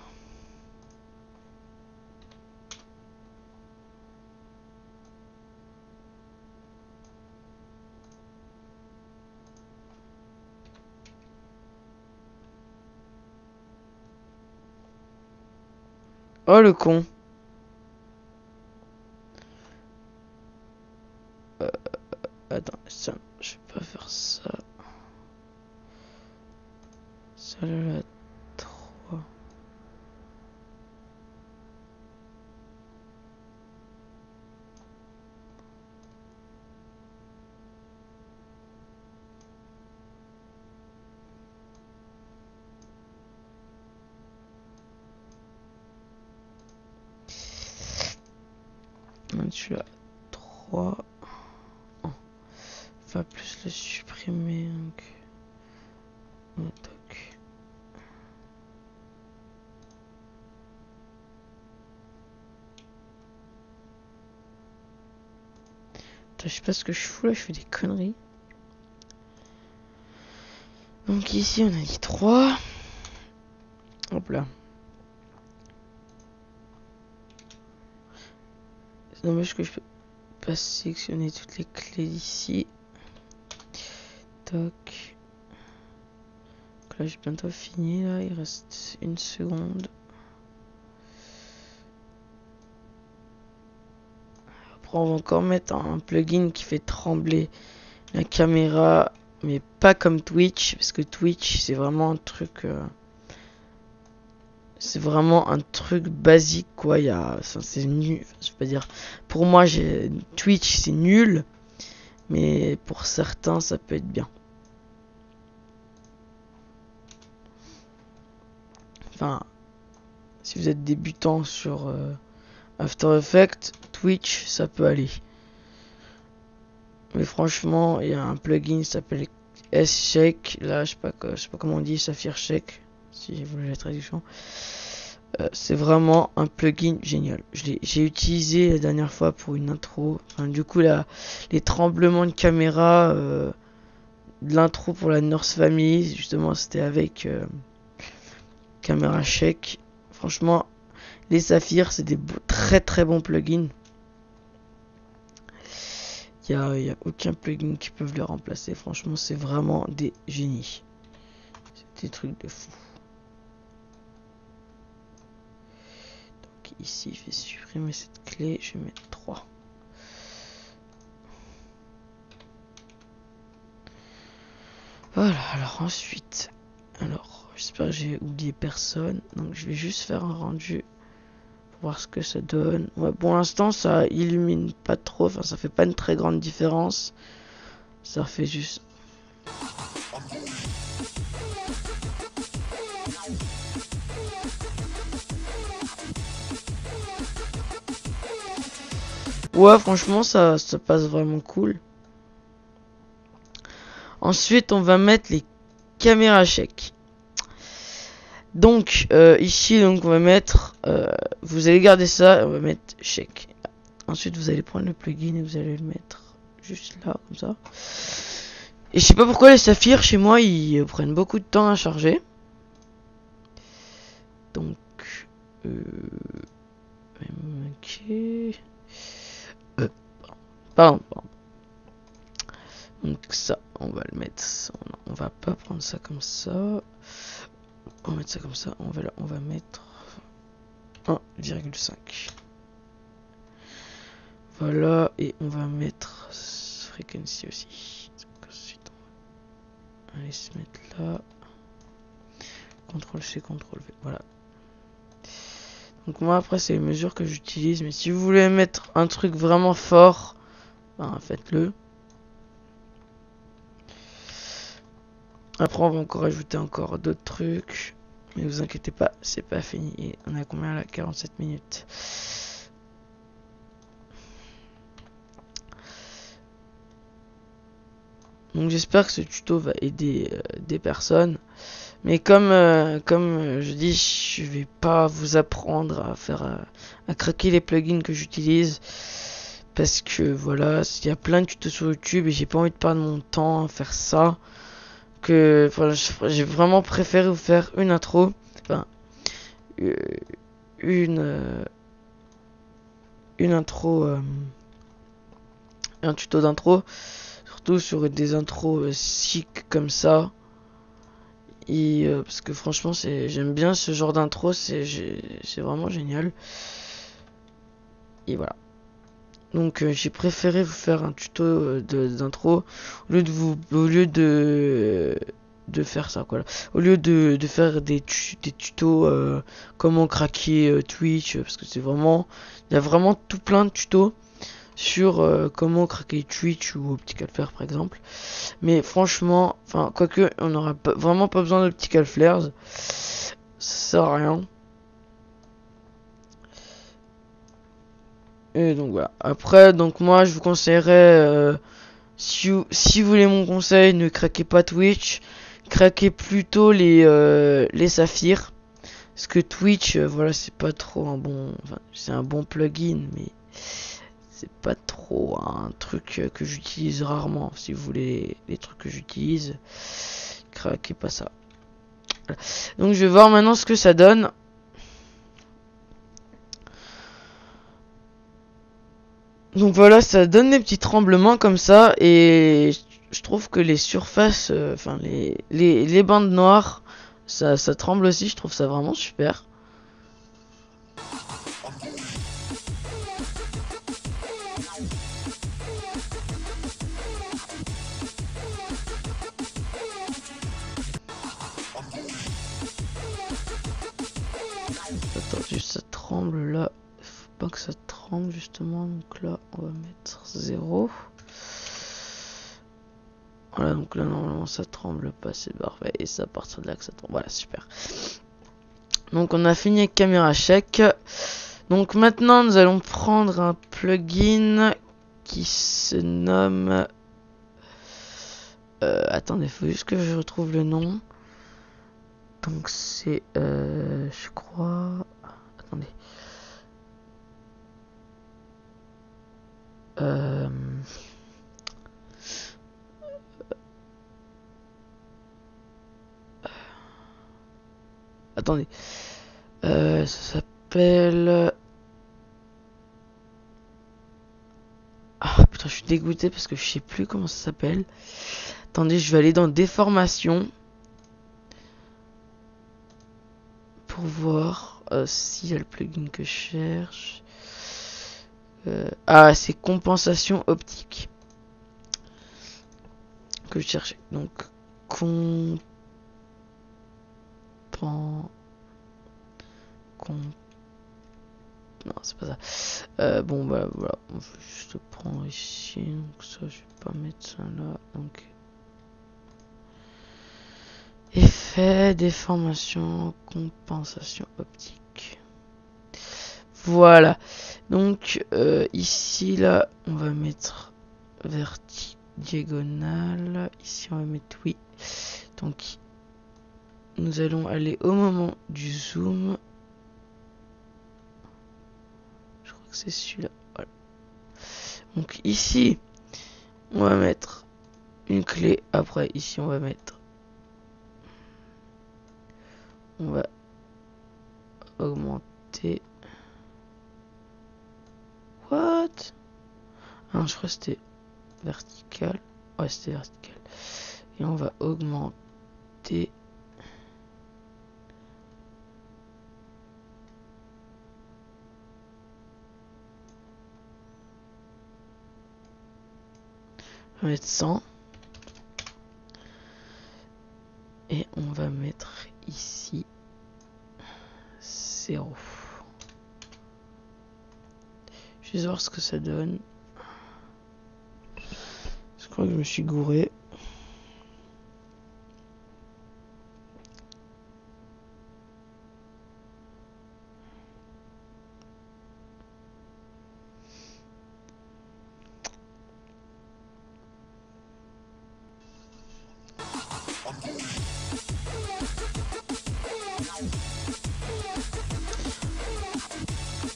Oh le con. Attends, ça, je vais pas faire ça. Ça là, 3. Celui-là, 3. Oh. Va plus le supprimer. Donc. Oh, toc. Attends, je sais pas ce que je fous là, je fais des conneries. Donc ici on a dit 3. Hop là. C'est dommage que je peux pas sélectionner toutes les clés d'ici. Toc. Donc là j'ai bientôt fini là, il reste une seconde. Après on va encore mettre un plugin qui fait trembler la caméra, mais pas comme Twitch, parce que Twitch c'est vraiment un truc... c'est vraiment un truc basique quoi, c'est nul, je veux pas dire, pour moi Twitch c'est nul, mais pour certains ça peut être bien. Enfin, si vous êtes débutant sur After Effects, Twitch ça peut aller. Mais franchement, il y a un plugin qui s'appelle S-Shake, là je sais pas comment on dit, Saphir Shake. si vous voulez la traduction. C'est vraiment un plugin génial. J'ai utilisé la dernière fois pour une intro. Enfin, du coup, les tremblements de caméra de l'intro pour la North Family, justement, c'était avec Camera Check. Franchement, les saphirs, c'est des très très bons plugins. Il y a aucun plugin qui peut les remplacer. Franchement, c'est vraiment des génies. C'est des trucs de fou. Donc ici, je vais supprimer cette clé. Je vais mettre 3. Voilà, alors ensuite... Alors, j'espère que j'ai oublié personne. Donc je vais juste faire un rendu pour voir ce que ça donne. Ouais, pour l'instant, ça illumine pas trop. Enfin, ça fait pas une très grande différence. Ça fait juste... Ouais, franchement, ça passe vraiment cool. Ensuite, on va mettre les caméras check. Donc, ici, donc, on va mettre... vous allez garder ça, on va mettre check. Ensuite, vous allez prendre le plugin et vous allez le mettre juste là, comme ça. Et je sais pas pourquoi les saphirs, chez moi, ils prennent beaucoup de temps à charger. Donc... ok... pardon. Donc ça, on va le mettre. On va pas prendre ça comme ça. On va mettre ça comme ça. On va mettre 1,5. Voilà, et on va mettre frequency aussi. Donc, ensuite, on va aller se mettre là. CTRL C, CTRL V. Voilà. Donc moi après c'est les mesures que j'utilise, mais si vous voulez mettre un truc vraiment fort, ben, faites-le. Après on va encore ajouter encore d'autres trucs, mais vous inquiétez pas, c'est pas fini. Et on a combien là? 47 minutes. Donc j'espère que ce tuto va aider des personnes. Mais comme je dis, je vais pas vous apprendre à faire à craquer les plugins que j'utilise, parce que voilà, il y a plein de tutos sur YouTube et j'ai pas envie de perdre mon temps à faire ça. Que voilà, j'ai vraiment préféré vous faire une intro, enfin une intro, un tuto d'intro, surtout sur des intros chic comme ça. Et parce que franchement j'aime bien ce genre d'intro, c'est vraiment génial. Et voilà. Donc j'ai préféré vous faire un tuto d'intro au lieu de faire ça quoi. Au lieu de faire des tutos comment craquer Twitch, parce que c'est vraiment, il y a vraiment tout plein de tutos sur comment craquer Twitch ou Optical Flare par exemple. Mais franchement, enfin quoique on n'aura vraiment pas besoin d'Optical Flares, ça sert à rien. Et donc voilà. Après, donc moi je vous conseillerais, si vous voulez mon conseil, ne craquez pas Twitch, craquez plutôt les saphirs. Parce que Twitch, voilà, c'est pas trop un bon, enfin, c'est un bon plugin, mais c'est pas trop un truc que j'utilise rarement. Si vous voulez les trucs que j'utilise, craquez pas ça. Voilà. Donc je vais voir maintenant ce que ça donne. Donc voilà, ça donne des petits tremblements comme ça, et je trouve que les surfaces, enfin les bandes noires, ça tremble aussi, je trouve ça vraiment super. Attends, juste ça tremble là, faut pas que ça tremble justement, donc là on va mettre 0. Voilà, donc là normalement ça tremble pas, c'est parfait, et c'est à partir de là que ça tremble, voilà, super. Donc on a fini avec caméra check. Donc maintenant nous allons prendre un plugin qui se nomme... attendez, faut juste que je retrouve le nom. Donc c'est, je crois... Attendez. Attendez. Ça s'appelle... Ah putain, je suis dégoûté parce que je sais plus comment ça s'appelle. Attendez, je vais aller dans déformation. Pour voir s'il y a le plugin que je cherche. Ah, c'est compensation optique. Que je cherchais. Donc, non, c'est pas ça. Bon, bah voilà. Je te prends ici. Donc, ça, je vais pas mettre ça là. Donc, effet, déformation, compensation optique. Voilà. Donc, ici, là, on va mettre diagonale. Ici, on va mettre oui. Donc, nous allons aller au moment du zoom. Je crois que c'est celui-là. Voilà. Donc, ici, on va mettre une clé. Après, ici, on va mettre... On va augmenter... What? Ah, je crois que c'était vertical. Ouais, c'était vertical. Et on va augmenter... On va mettre 100. Et on va mettre ici 0. Je vais voir ce que ça donne. Je crois que je me suis gouré.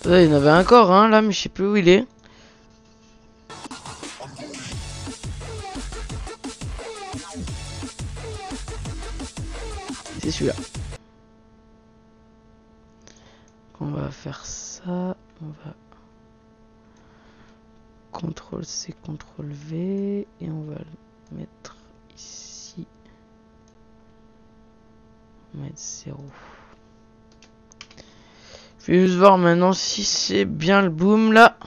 Il y en avait encore un là, mais je sais plus où il est. C'est celui-là. On va faire ça. On va CTRL C, CTRL V. Et on va le mettre ici. On va mettre 0. Je vais juste voir maintenant si c'est bien le boom là.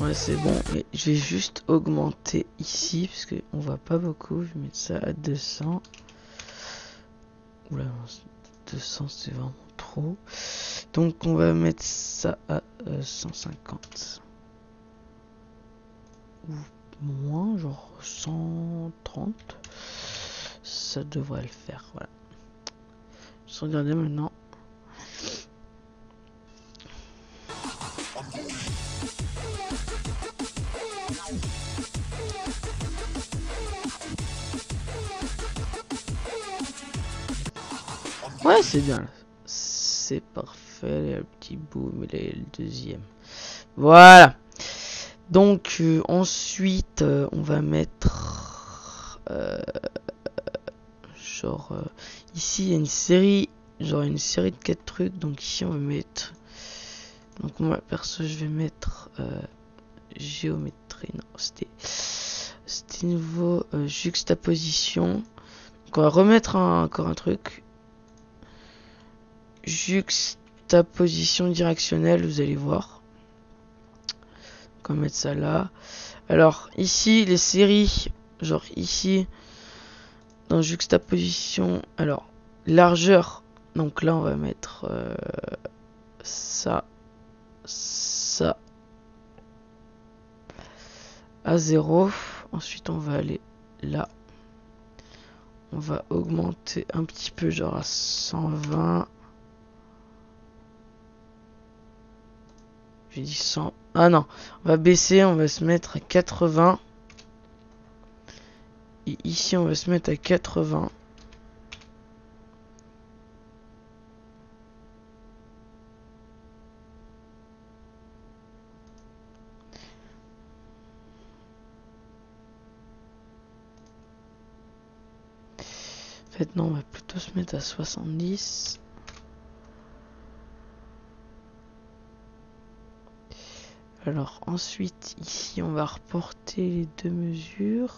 Ouais, c'est bon, mais je vais juste augmenter ici parce qu'on voit pas beaucoup. Je vais mettre ça à 200. Oula, 200 c'est vraiment trop. Donc on va mettre ça à 150. Ou moins, genre 130. Ça devrait le faire, voilà. Je vais regarder maintenant. Ouais, c'est bien. C'est parfait. Le petit boom, il est le deuxième. Voilà. Donc, ensuite, on va mettre... genre... ici, il y a une série... Genre, une série de 4 trucs. Donc, ici, on va mettre... Donc, moi, perso, je vais mettre... géométrie. Non, c'était nouveau. Juxtaposition. Donc, on va remettre encore un truc. Juxtaposition directionnelle, vous allez voir. Donc on va mettre ça là. Alors ici les séries, genre ici dans juxtaposition, alors largeur, donc là on va mettre ça à 0. Ensuite on va aller là, on va augmenter un petit peu, genre à 120. J'ai dit 100. Ah non, on va baisser, on va se mettre à 80. Et ici, on va se mettre à 80. En fait, non, on va plutôt se mettre à 70. Alors ensuite, ici, on va reporter les deux mesures.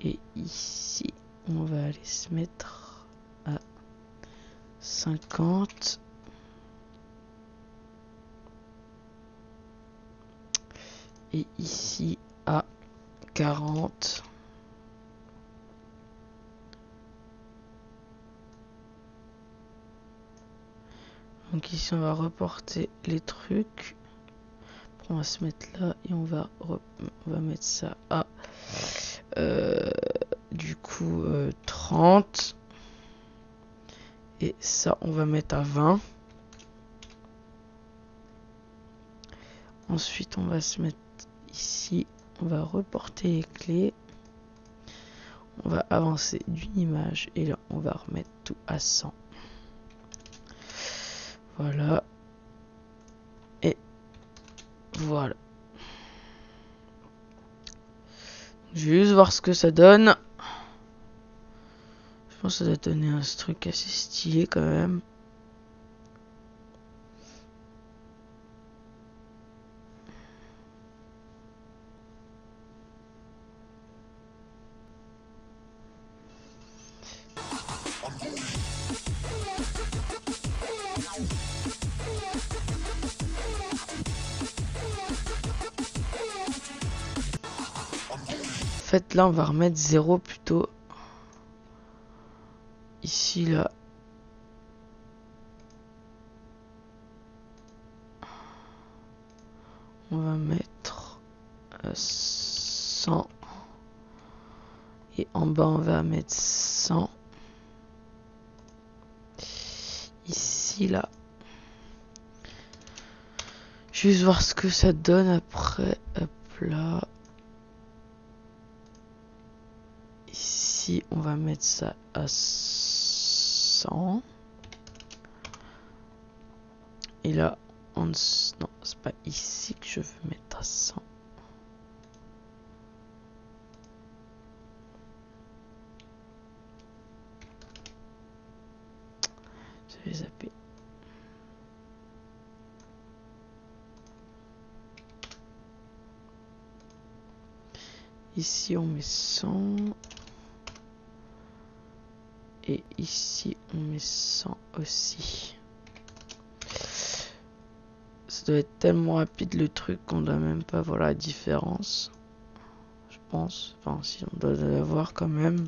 Et ici, on va aller se mettre à 50. Et ici, à 40. Donc ici, on va reporter les trucs. On va se mettre là et on va mettre ça à du coup 30. Et ça, on va mettre à 20. Ensuite, on va se mettre ici. On va reporter les clés. On va avancer d'une image. Et là, on va remettre tout à 100. Voilà. Et voilà. Je vais juste voir ce que ça donne. Je pense que ça doit donner un truc assez stylé quand même. En fait, là, on va remettre 0 plutôt. Ici, là. On va mettre 100. Et en bas, on va mettre 100. Ici, là. Juste voir ce que ça donne après. Hop là. Ici, on va mettre ça à 100. Et là, non, c'est pas ici que je veux mettre à 100. Je vais zapper. Ici, on met 100. Et ici, on met 100 aussi. Ça doit être tellement rapide le truc qu'on doit même pas voir la différence. Je pense. Enfin, si on doit la voir quand même.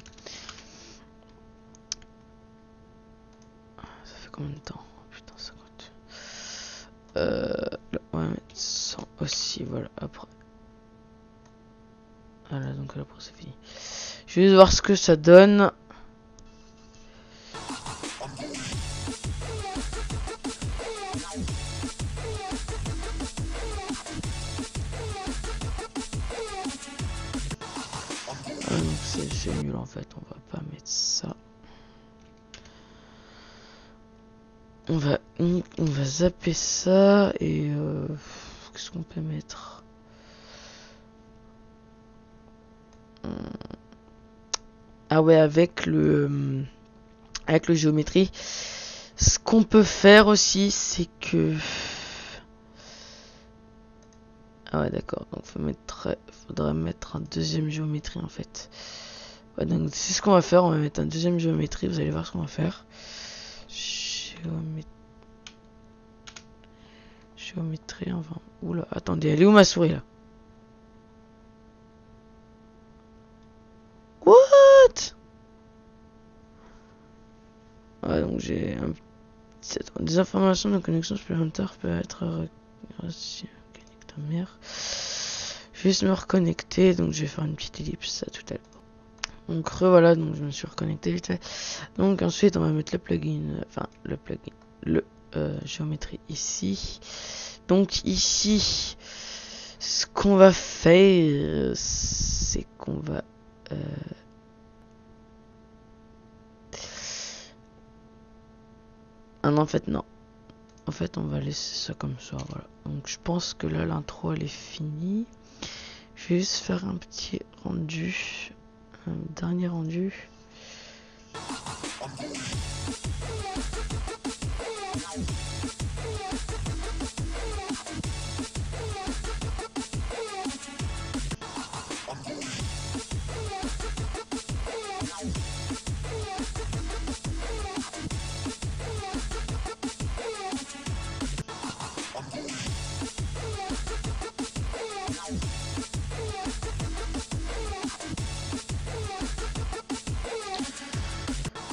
Ça fait combien de temps? Putain, 50. Là, on va mettre 100 aussi. Voilà, après. Voilà, donc après, c'est fini. Je vais juste voir ce que ça donne. C'est nul en fait, on va pas mettre ça. On va zapper ça et qu'est-ce qu'on peut mettre? Ah ouais, avec le géométrie, ce qu'on peut faire aussi, c'est que ah ouais, d'accord, donc faudrait mettre un deuxième géométrie en fait. Ouais, donc c'est ce qu'on va faire, on va mettre un deuxième géométrie, vous allez voir ce qu'on va faire. Géométrie, enfin. Oula, attendez, elle est où ma souris là? What? Ouais, donc j'ai des informations de connexion supplémentaires peuvent être reçues. Ta mère. Je vais juste me reconnecter, donc je vais faire une petite ellipse à tout à l'heure. Donc voilà, donc je me suis reconnecté vite fait. Donc ensuite on va mettre le plugin, enfin le plugin, le géométrie ici. Donc ici, ce qu'on va faire, c'est qu'on va... Ah non, en fait, non. En fait, on va laisser ça comme ça, voilà. Donc je pense que là, l'intro, elle est finie. Je vais juste faire un petit rendu. Un dernier rendu.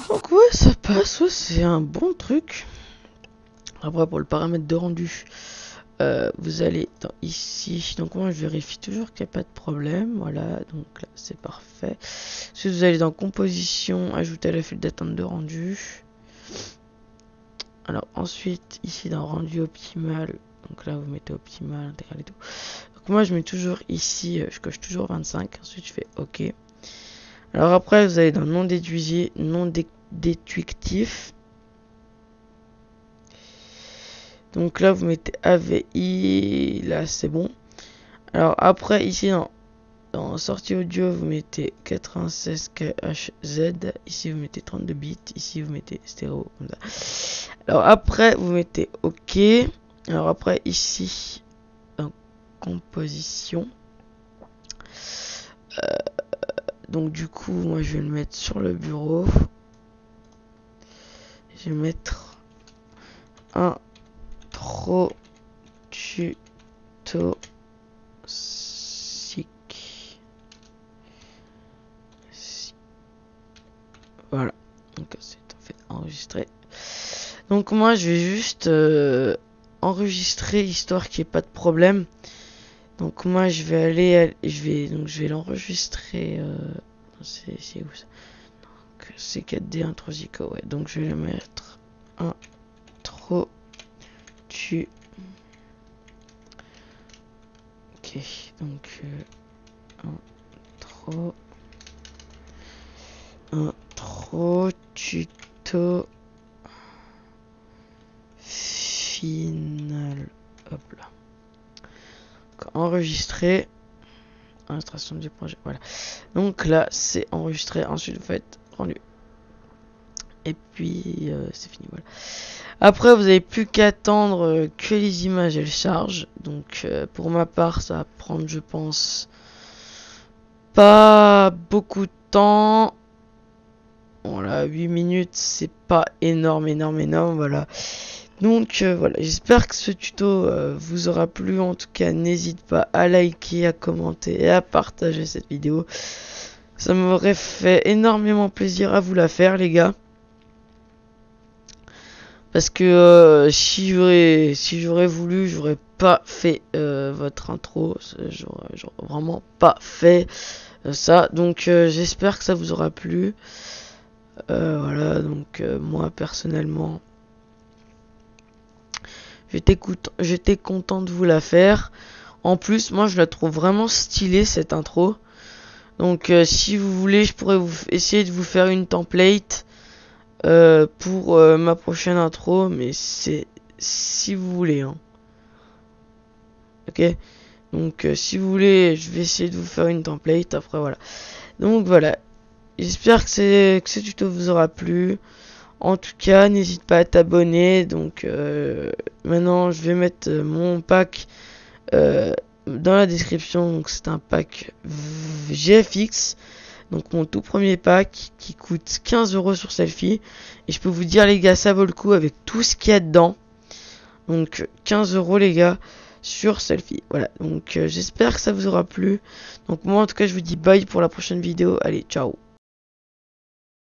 Donc ouais, ça passe, ouais, c'est un bon truc. Après, pour le paramètre de rendu, vous allez dans ici. Donc moi, je vérifie toujours qu'il n'y a pas de problème. Voilà, donc là, c'est parfait. Ensuite, vous allez dans composition, ajouter la file d'attente de rendu. Alors ensuite, ici dans rendu optimal, donc là, vous mettez optimal, intégral et tout. Donc moi, je mets toujours ici, je coche toujours 25. Ensuite, je fais OK. Alors après, vous allez dans non déduisier, non déductif. Donc là, vous mettez AVI, là c'est bon. Alors après, ici dans sortie audio, vous mettez 96 KHZ. Ici, vous mettez 32 bits. Ici, vous mettez stéréo, comme ça. Alors après, vous mettez OK. Alors après, ici, dans composition. Donc du coup, moi, je vais le mettre sur le bureau. Je vais mettre un tuto voilà, donc c'est en fait enregistré. Donc moi je vais juste enregistrer histoire qu'il n'y ait pas de problème. Donc moi je vais aller, je vais l'enregistrer. C'est où ça? Donc c'est 4D intro Zico, ouais. Donc je vais le mettre intro tu. Ok, donc intro tuto final. Hop là. Donc, enregistrer. Illustration du projet. Voilà. Donc là, c'est enregistré. Ensuite, vous faites rendu. Et puis, c'est fini. Voilà. Après, vous n'avez plus qu'à attendre que les images elles chargent. Donc, pour ma part, ça va prendre, je pense, pas beaucoup de temps. Voilà, 8 minutes, c'est pas énorme, voilà. Donc voilà, j'espère que ce tuto vous aura plu. En tout cas, n'hésite pas à liker, à commenter et à partager cette vidéo. Ça m'aurait fait énormément plaisir à vous la faire, les gars. Parce que si j'aurais voulu, j'aurais pas fait votre intro. J'aurais vraiment pas fait ça. Donc j'espère que ça vous aura plu. Voilà, donc moi personnellement, j'étais content de vous la faire. En plus, moi je la trouve vraiment stylée cette intro. Donc si vous voulez, je pourrais essayer de vous faire une template pour ma prochaine intro, mais c'est si vous voulez, hein. Ok, donc si vous voulez, je vais essayer de vous faire une template après, voilà. Donc voilà, j'espère que ce tuto vous aura plu. En tout cas, n'hésite pas à t'abonner. Donc maintenant, je vais mettre mon pack dans la description. Donc c'est un pack GFX. Donc mon tout premier pack qui coûte 15 € sur Selfie. Et je peux vous dire les gars, ça vaut le coup avec tout ce qu'il y a dedans. Donc 15 € les gars sur Selfie. Voilà, donc j'espère que ça vous aura plu. Donc moi en tout cas je vous dis bye pour la prochaine vidéo. Allez, ciao.